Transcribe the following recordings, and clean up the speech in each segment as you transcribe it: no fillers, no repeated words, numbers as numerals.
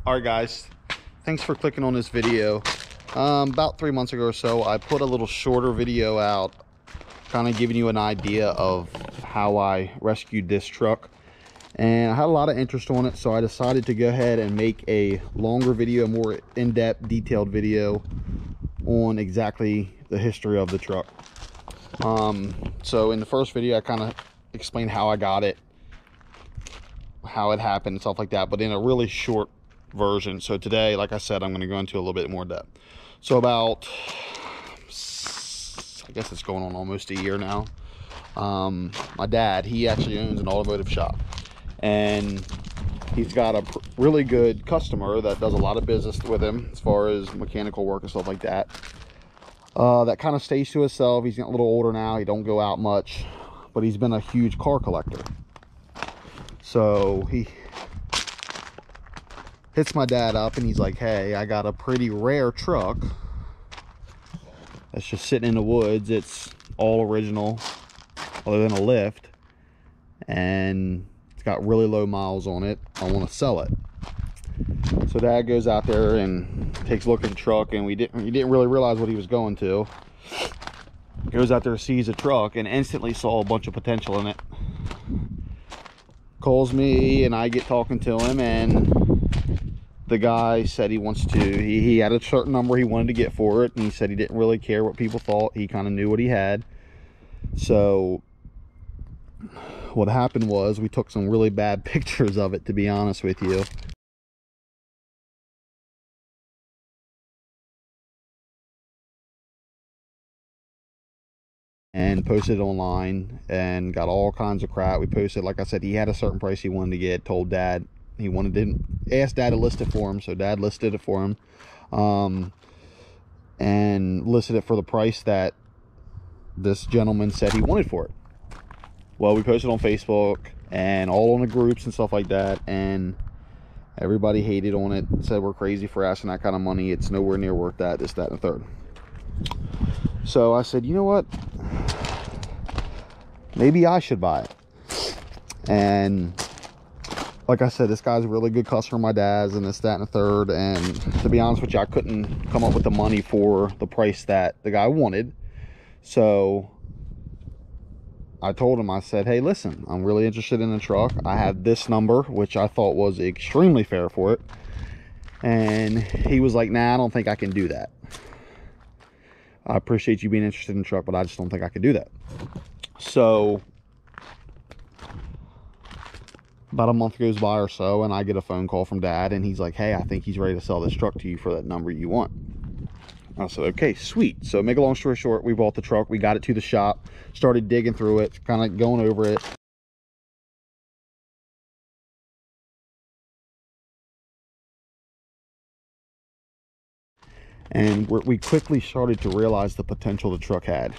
All right, guys, thanks for clicking on this video. About 3 months ago or so, I put a little shorter video out, kind of giving you an idea of how I rescued this truck. And I had a lot of interest on it, so I decided to go ahead and make a longer video, more in-depth, detailed video on exactly the history of the truck. So in the first video, I kind of explained how I got it, how it happened, and stuff like that, but in a really short version. So today, like I said, I'm going to go into a little bit more depth. So about, I guess it's going on almost a year now. My dad, he actually owns an automotive shop, and he's got a really good customer that does a lot of business with him as far as mechanical work and stuff like that. That kind of stays to himself. He's getting a little older now. He don't go out much, but he's been a huge car collector. So he hits my dad up and he's like, hey, I got a pretty rare truck that's just sitting in the woods. It's all original other than a lift, and it's got really low miles on it. I want to sell it. So dad goes out there and takes a look at the truck, and he didn't really realize what he was going to. Goes out there, sees the truck, and instantly saw a bunch of potential in it. Calls me, and I get talking to him, and the guy said he had a certain number he wanted to get for it, and he said he didn't really care what people thought. He kind of knew what he had. So what happened was we took some really bad pictures of it, to be honest with you. And posted it online and got all kinds of crap. We posted, like I said, he had a certain price he wanted to get, told dad he wanted to, asked dad to list it for him, so dad listed it for him, and listed it for the price that this gentleman said he wanted for it. Well, we posted on Facebook and all on the groups and stuff like that, and everybody hated on it, said we're crazy for asking that kind of money, it's nowhere near worth that, this, that, and the third. So I said, you know what, maybe I should buy it. And like I said, this guy's a really good customer of my dad's, and this, that, and the third. And to be honest with you, I couldn't come up with the money for the price that the guy wanted. So I told him, I said, hey, listen, I'm really interested in the truck. I had this number, which I thought was extremely fair for it. And he was like, nah, I don't think I can do that. I appreciate you being interested in the truck, but I just don't think I could do that. So about a month goes by or so, and I get a phone call from dad, and he's like, hey, I think he's ready to sell this truck to you for that number you want. I said, okay, sweet. So make a long story short, we bought the truck, we got it to the shop, started digging through it, kind of going over it. And we quickly started to realize the potential the truck had,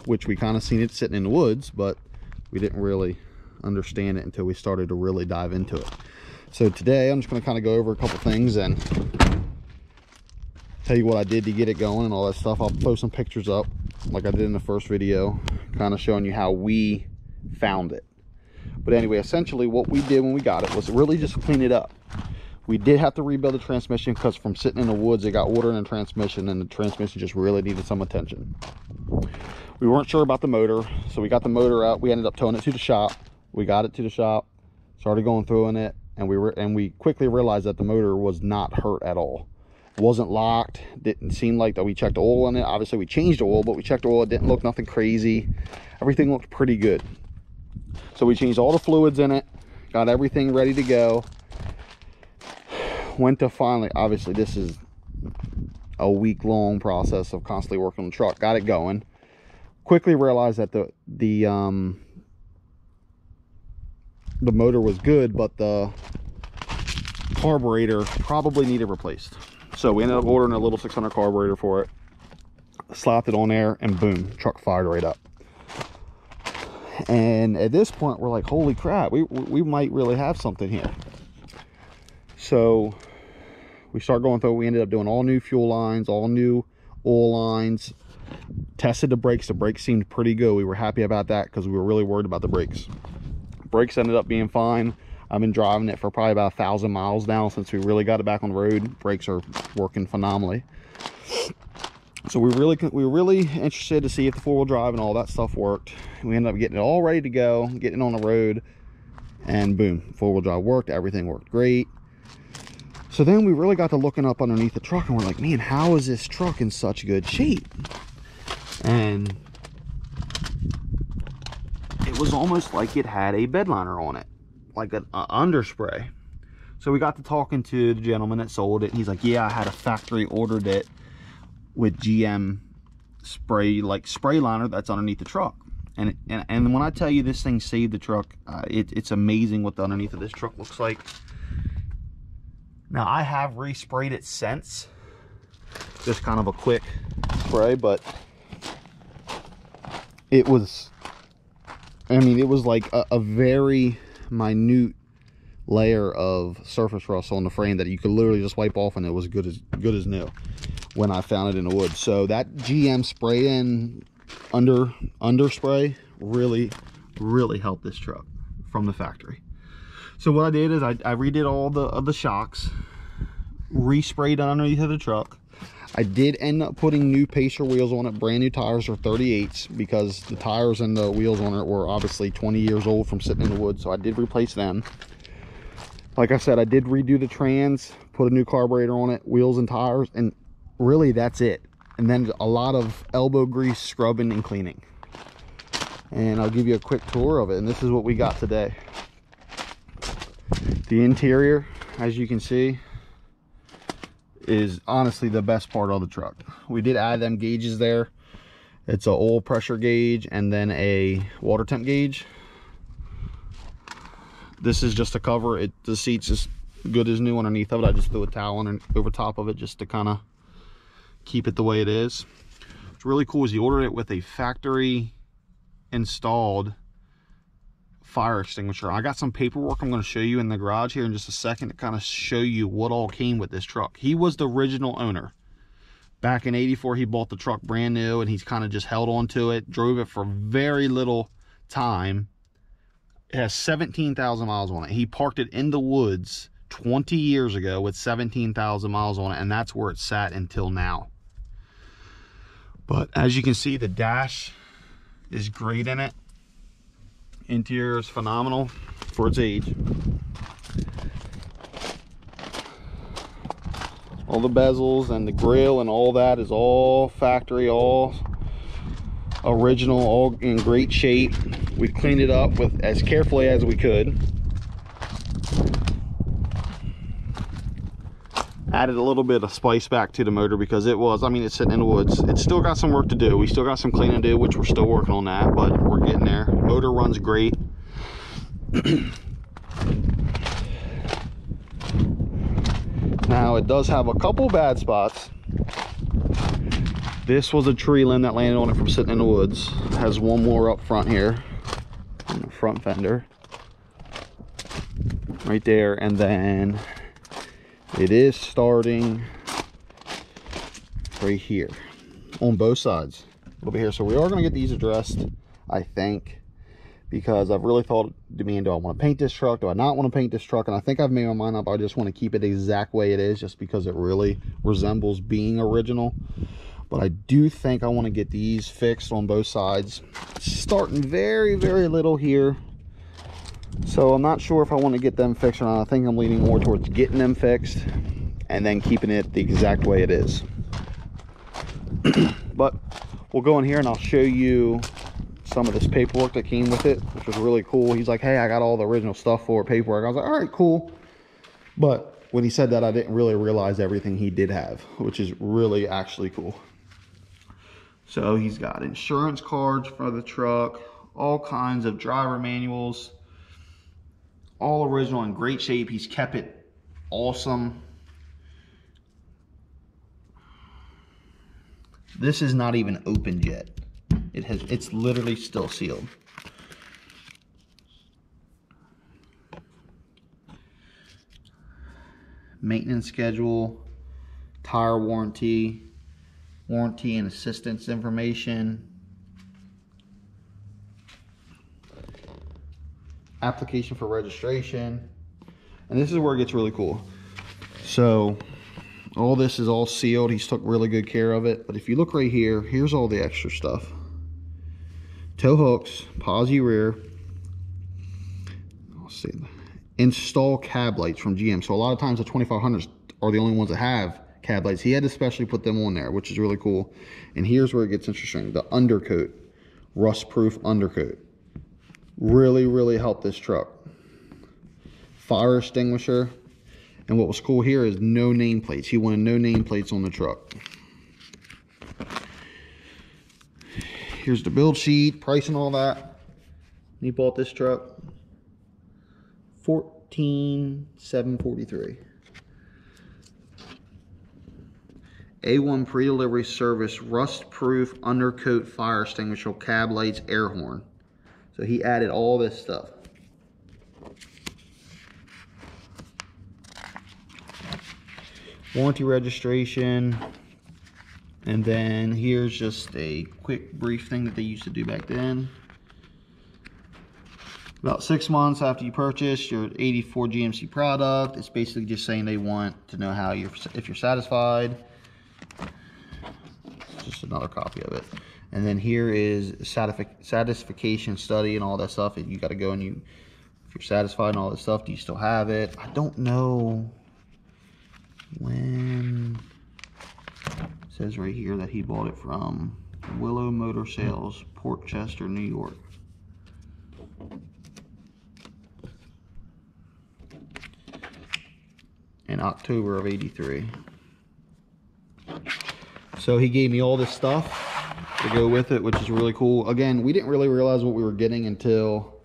which we kind of seen it sitting in the woods, but we didn't really understand it until we started to really dive into it. So today I'm just going to kind of go over a couple things and tell you what I did to get it going and all that stuff. I'll post some pictures up like I did in the first video, kind of showing you how we found it. But anyway, essentially what we did when we got it was really just clean it up. We did have to rebuild the transmission because from sitting in the woods, it got water in the transmission, and the transmission just really needed some attention. We weren't sure about the motor, so we got the motor out. We ended up towing it to the shop. We got it to the shop, started going through in it, and we quickly realized that the motor was not hurt at all. It wasn't locked. Didn't seem like that. We checked oil in it. Obviously, we changed the oil, but we checked oil. It didn't look nothing crazy. Everything looked pretty good. So we changed all the fluids in it, got everything ready to go. Went to finally, obviously this is a week-long process of constantly working on the truck. Got it going. Quickly realized that the motor was good, but the carburetor probably needed replaced. So we ended up ordering a little 600 carburetor for it, slapped it on there, and boom, truck fired right up. And at this point, we're like, holy crap, we might really have something here. So we start going through. We ended up doing all new fuel lines, all new oil lines, tested the brakes. The brakes seemed pretty good. We were happy about that because we were really worried about the brakes. Brakes ended up being fine. I've been driving it for probably about 1,000 miles now since we really got it back on the road. Brakes are working phenomenally. So we were really interested to see if the four-wheel drive and all that stuff worked. We ended up getting it all ready to go, getting it on the road, and boom, four-wheel drive worked. Everything worked great. So then we really got to looking up underneath the truck, and we're like, man, how is this truck in such good shape? And it was almost like it had a bed liner on it, like an underspray. So we got to talking to the gentleman that sold it, and he's like, yeah, I had a factory ordered it with GM spray, like spray liner that's underneath the truck. And when I tell you this thing saved the truck, it's amazing what the underneath of this truck looks like. Now I have resprayed it since, just kind of a quick spray, but it was, I mean, it was like a very minute layer of surface rust on the frame that you could literally just wipe off and it was good as new when I found it in the woods. So that GM spray in underspray really helped this truck from the factory. So what I did is I redid all the shocks, resprayed underneath of the truck. I did end up putting new Pacer wheels on it. Brand new tires are 38s because the tires and the wheels on it were obviously 20 years old from sitting in the woods, so I did replace them. Like I said, I did redo the trans, put a new carburetor on it, wheels and tires, and really that's it. And then a lot of elbow grease scrubbing and cleaning. And I'll give you a quick tour of it, and this is what we got today. The interior, as you can see, is honestly the best part of the truck. We did add them gauges there. It's an oil pressure gauge and then a water temp gauge. This is just a cover. The seat's as good as new underneath of it. I just threw a towel on over top of it just to kind of keep it the way it is. What's really cool is he ordered it with a factory installed fire extinguisher. I got some paperwork I'm going to show you in the garage here in just a second to kind of show you what all came with this truck. He was the original owner. Back in '84, he bought the truck brand new, and he's kind of just held on to it, drove it for very little time. It has 17,000 miles on it. He parked it in the woods 20 years ago with 17,000 miles on it, and that's where it sat until now. But as you can see, the dash is great in it. Interior is phenomenal for its age. All the bezels and the grill and all that is all factory, all original, all in great shape. We cleaned it up with as carefully as we could. Added a little bit of spice back to the motor because it was, I mean, it's sitting in the woods. It's still got some work to do. We still got some cleaning to do, which we're still working on that, but we're getting there. Motor runs great. Now it does have a couple bad spots. This was a tree limb that landed on it from sitting in the woods. Has one more up front here on the front fender right there, and then it is starting right here on both sides over here. So we are going to get these addressed, I think, because I've really thought, do I want to paint this truck? Do I not want to paint this truck? And I think I've made my mind up. I just want to keep it the exact way it is, just because it really resembles being original. But I do think I want to get these fixed on both sides, starting very little here. So I'm not sure if I want to get them fixed or not. I think I'm leaning more towards getting them fixed and then keeping it the exact way it is. But we'll go in here and I'll show you some of this paperwork that came with it, which was really cool. He's like, hey, I got all the original stuff for it, paperwork. I was like, all right, cool. But when he said that, I didn't really realize everything he did have, which is really actually cool. So he's got insurance cards for the truck, all kinds of driver manuals, all original, in great shape. He's kept it awesome. This is not even opened yet. It's literally still sealed. Maintenance schedule, tire warranty, warranty and assistance information, application for registration, And this is where it gets really cool. So all this is all sealed. He's took really good care of it. But if you look right here, here's all the extra stuff. Tow hooks, posi rear. Let's see. Install cab lights from GM. So a lot of times the 2500s are the only ones that have cab lights. He had to specially put them on there, which is really cool. And here's where it gets interesting. The undercoat, rust-proof undercoat. Really, really helped this truck. Fire extinguisher. And what was cool here is no nameplates. He wanted no nameplates on the truck. Here's the build sheet, price and all that. He bought this truck $14,743. A1 pre-delivery service, rust-proof undercoat fire extinguisher, cab lights, air horn. So he added all this stuff. Warranty registration. And then here's just a quick brief thing that they used to do back then. About 6 months after you purchase your 84 GMC product, it's basically just saying they want to know how if you're satisfied. Just another copy of it. And then here is satisfaction study and all that stuff. You got to go and if you're satisfied and all that stuff, do you still have it? I don't know when. It says right here that he bought it from Willow Motor Sales, Port Chester, New York. In October of '83. So he gave me all this stuff to go with it, which is really cool. Again, we didn't really realize what we were getting until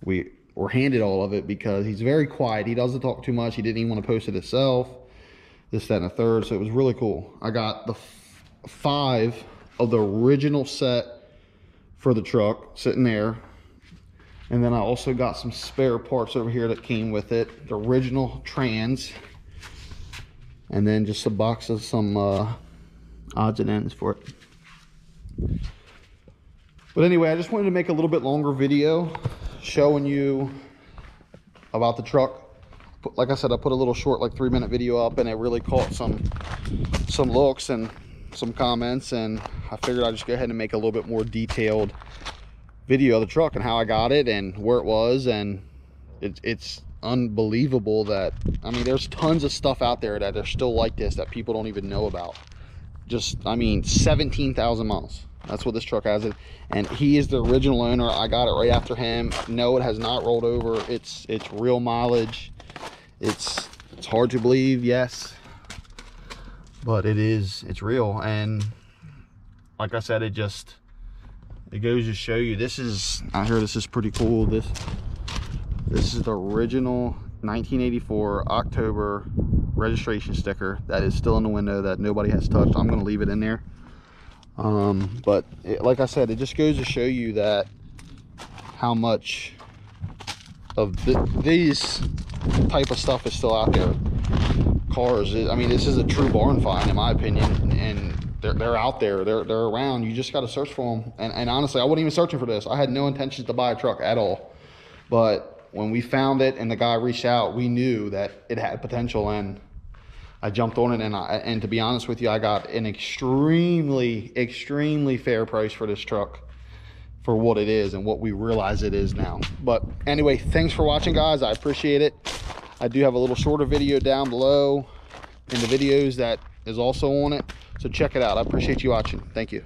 we were handed all of it, because he's very quiet. He doesn't talk too much. He didn't even want to post it himself. This, that, and a third. So it was really cool. I got the 5 of the original set for the truck sitting there. And then I also got some spare parts over here that came with it. The original trans. And then just a box of some odds and ends for it. But anyway, I just wanted to make a little bit longer video showing you about the truck. Like I said, I put a little short, like 3-minute video up, and it really caught some looks and some comments, and I figured I'd just go ahead and make a little bit more detailed video of the truck and how I got it and where it was. And it's unbelievable that, I mean, there's tons of stuff out there that are still like this that people don't even know about. Just, I mean, 17,000 miles. That's what this truck has. And he is the original owner. I got it right after him. No, it has not rolled over. It's real mileage. It's hard to believe, yes, but it's real. And like I said, it goes to show you, I hear this is pretty cool. This is the original 1984 October registration sticker that is still in the window that nobody has touched. I'm going to leave it in there. But like I said, it just goes to show you that how much of these type of stuff is still out there. Cars, I mean, this is a true barn find in my opinion, and they're out there, they're around. You just got to search for them. And honestly, I wasn't even searching for this. I had no intentions to buy a truck at all, but when we found it and the guy reached out, we knew that it had potential, and I jumped on it. And to be honest with you, I got an extremely fair price for this truck, for what it is and what we realize it is now. But anyway, thanks for watching, guys. I appreciate it. I do have a little shorter video down below in the videos that is also on it, so check it out. I appreciate you watching. Thank you.